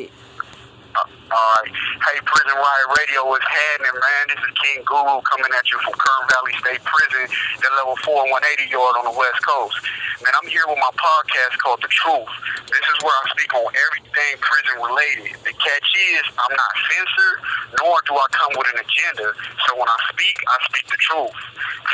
it. Alright. Hey, Prison Riot Radio, what's happening, man? This is King Guru coming at you from Kern Valley State Prison at level 4 and 180 yard on the West Coast. Man, I'm here with my podcast called The Truth. This is where I speak on everything prison related. The catch is, I'm not censored, nor do I come with an agenda. So when I speak the truth.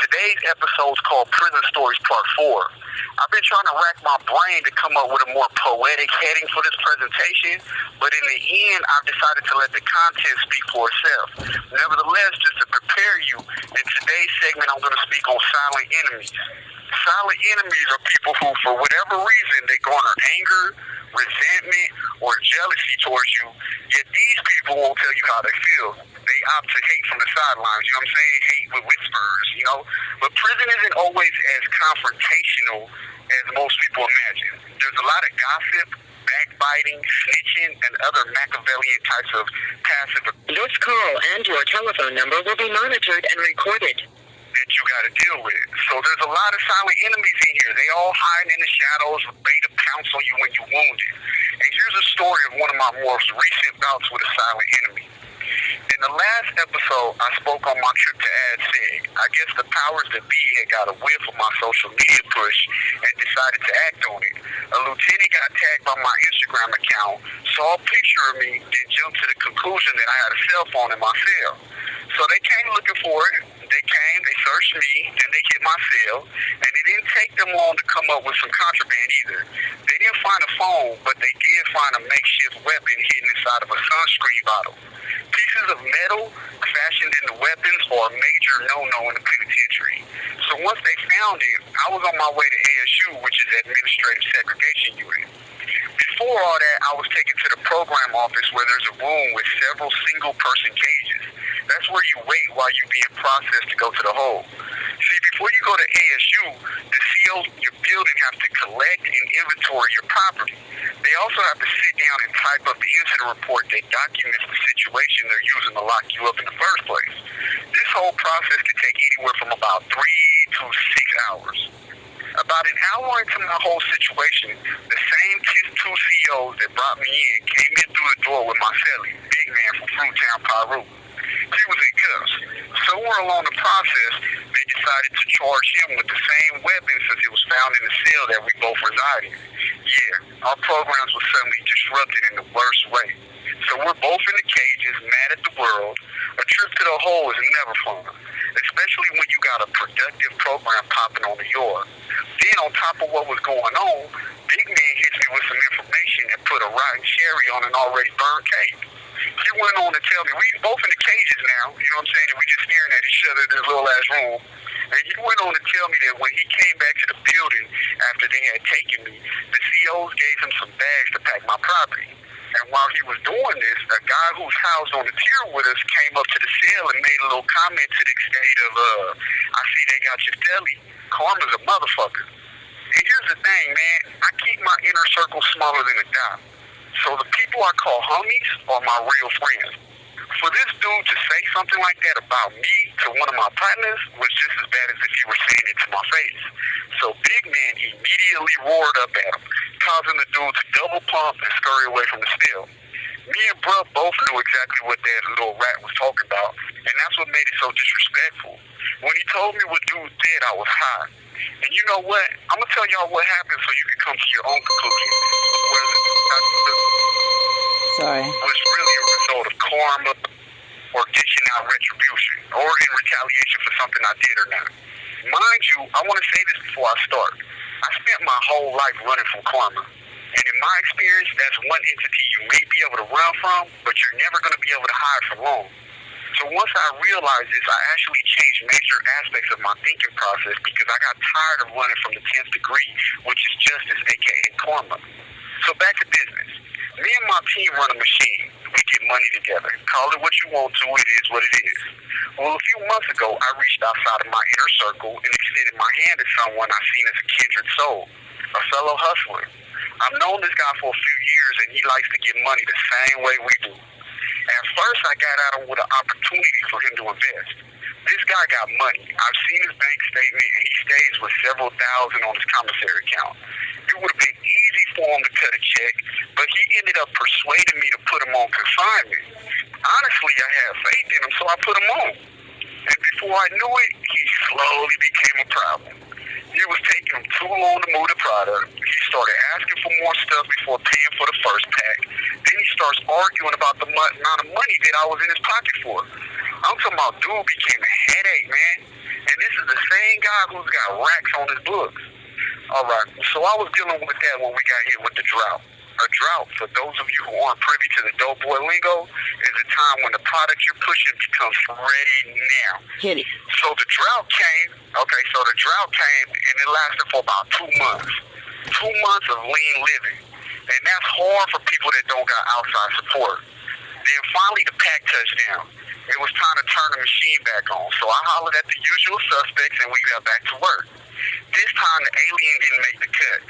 Today's episode is called Prison Stories Part 4. I've been trying to rack my brain to come up with a more poetic heading for this presentation, but in the end, I've decided to let the content speak for itself. Nevertheless, just to prepare you, in today's segment, I'm going to speak on silent enemies. Silent enemies are people who, for whatever reason, they garner anger, resentment, or jealousy towards you, yet these people won't tell you how they feel. They opt to hate from the sidelines, you know what I'm saying? Hate with whispers, you know? But prison isn't always as confrontational as most people imagine. There's a lot of gossip, backbiting, snitching, and other Machiavellian types of passive. This call and your telephone number will be monitored and recorded. That you got to deal with. So there's a lot of silent enemies in here. They all hide in the shadows, ready to pounce on you when you're wounded. And here's a story of one of my most recent bouts with a silent enemy. In the last episode, I spoke on my trip to AdSeg. I guess the powers that be had got a whiff of my social media push and decided to act on it. A lieutenant got tagged by my Instagram account, saw a picture of me, then jumped to the conclusion that I had a cell phone in my cell. So they came looking for it. They searched me, then they hit my cell, and it didn't take them long to come up with some contraband either. They didn't find a phone, but they did find a makeshift weapon hidden inside of a sunscreen bottle. Pieces of metal fashioned into weapons are a major no-no in the penitentiary. So once they found it, I was on my way to ASU, which is Administrative Segregation Unit. Before all that, I was taken to the program office where there's a room with several single-person cages. That's where you wait while you're being processed to go to the hole. See, before you go to ASU, the COs in your building have to collect and inventory your property. They also have to sit down and type up the incident report that documents the situation they're using to lock you up in the first place. This whole process can take anywhere from about 3 to 6 hours. About an hour into my whole situation, the same two COs that brought me in came in through the door with my cellie, big man from Fruitown, Peru. He was in cuffs. Somewhere along the process, they decided to charge him with the same weapon since it was found in the cell that we both reside in. Yeah, our programs were suddenly disrupted in the worst way. So we're both in the cages, mad at the world. A trip to the hole is never fun, especially when you got a productive program popping on the yard. Then on top of what was going on, Big Man hits me with some information that put a rotten cherry on an already burned cake. He went on to tell me, we both in the cages now, you know what I'm saying, and we just staring at each other in this little ass room. And he went on to tell me that when he came back to the building after they had taken me, the COs gave him some bags to pack my property. And while he was doing this, a guy who's housed on the tier with us came up to the cell and made a little comment to the extent of, I see they got your celly. Karma's a motherfucker. And here's the thing, man, I keep my inner circle smaller than a dot. So the people I call homies are my real friends. For this dude to say something like that about me to one of my partners was just as bad as if he were saying it to my face. So Big Man immediately roared up at him, causing the dude to double pump and scurry away from the cell. Me and Bruh both knew exactly what that little rat was talking about, and that's what made it so disrespectful. When he told me what dude did, I was high. And you know what? I'm going to tell y'all what happened so you can come to your own conclusion. Whether was really a result of karma or dishing out retribution, or in retaliation for something I did or not. Mind you, I want to say this before I start. I spent my whole life running from karma. And in my experience, that's one entity you may be able to run from, but you're never going to be able to hide for long. So once I realized this, I actually changed major aspects of my thinking process because I got tired of running from the 10th degree, which is justice, aka karma. So back to business. Me and my team run a machine. We get money together. Call it what you want to, it is what it is. Well, a few months ago, I reached outside of my inner circle and extended my hand to someone I've seen as a kindred soul, a fellow hustler. I've known this guy for a few years, and he likes to get money the same way we do. At first, I got at him with an opportunity for him to invest. This guy got money. I've seen his bank statement, and he stays with several thousand on his commissary account. It would have been easy for him to cut a check, but he ended up persuading me to put him on consignment. Honestly, I had faith in him, so I put him on. And before I knew it, he slowly became a problem. It was taking him too long to move the product. He started asking for more stuff before paying for the first pack. Then he starts arguing about the amount of money that I was in his pocket for. I'm talking about dude became a headache, man. And this is the same guy who's got racks on his books. All right, so I was dealing with that when we got hit with the drought. A drought, for those of you who aren't privy to the dope boy lingo, is a time when the product you're pushing becomes ready now. Hit it. So the drought came, and it lasted for about 2 months. 2 months of lean living. And that's hard for people that don't got outside support. Then finally the pack touched down. It was time to turn the machine back on. So I hollered at the usual suspects and we got back to work. This time the alien didn't make the cut.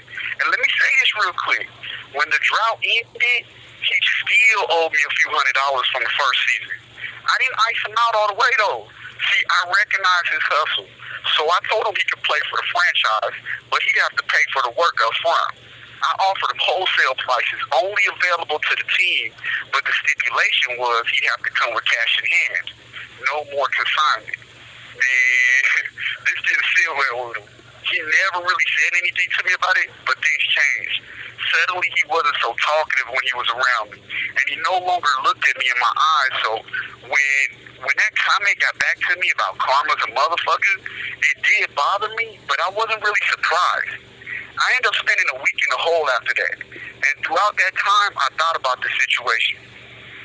And let me say this real quick. When the drought ended, he still owed me a few $100s from the first season. I didn't ice him out all the way though. See, I recognized his hustle. So I told him he could play for the franchise, but he'd have to pay for the work up front. I offered him wholesale prices only available to the team, but the stipulation was he'd have to come with cash in hand. No more consignment. Man, this didn't feel well with him. He never really said anything to me about it, but things changed. Suddenly he wasn't so talkative when he was around me, and he no longer looked at me in my eyes. So when that comment got back to me about karma's a motherfucker, it did bother me, but I wasn't really surprised. I ended up spending a week in the hole after that, and throughout that time I thought about the situation.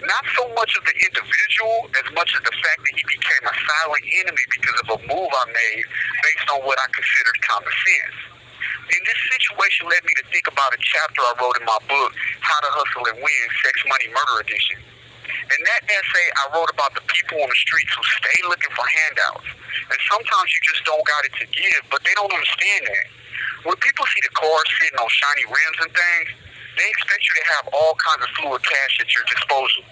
Not so much of the individual as much as the fact that he became a silent enemy because of a move I made based on what I considered common sense. And this situation led me to think about a chapter I wrote in my book, How to Hustle and Win, Sex, Money, Murder Edition. In that essay, I wrote about the people on the streets who stay looking for handouts. And sometimes you just don't got it to give, but they don't understand that. When people see the cars sitting on shiny rims and things, they expect you to have all kinds of fluid cash at your disposal.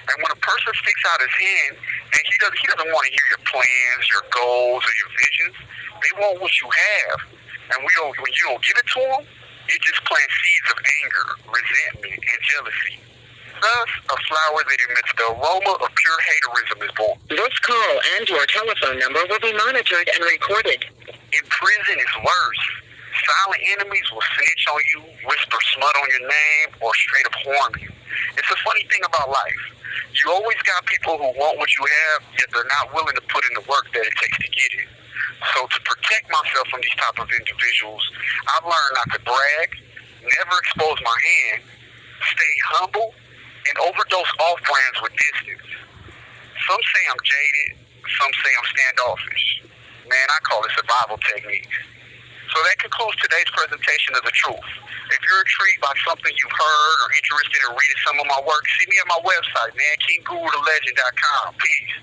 And when a person sticks out his hand, and he doesn't want to hear your plans, your goals, or your visions, they want what you have. And when you don't give it to them, it just plants seeds of anger, resentment, and jealousy. Thus, a flower that emits the aroma of pure haterism is born. This call and your telephone number will be monitored and recorded. In prison, it's worse. Silent enemies will snitch on you, whisper smut on your name, or straight up harm you. It's a funny thing about life. You always got people who want what you have, yet they're not willing to put in the work that it takes to get it. So to protect myself from these type of individuals, I've learned not to brag, never expose my hand, stay humble, and overdose off brands with distance. Some say I'm jaded, some say I'm standoffish. Man, I call it survival technique. So that concludes today's presentation of The Truth. If you're intrigued by something you've heard or interested in reading some of my work, see me at my website, man, KingGuruTheLegend.com. Peace.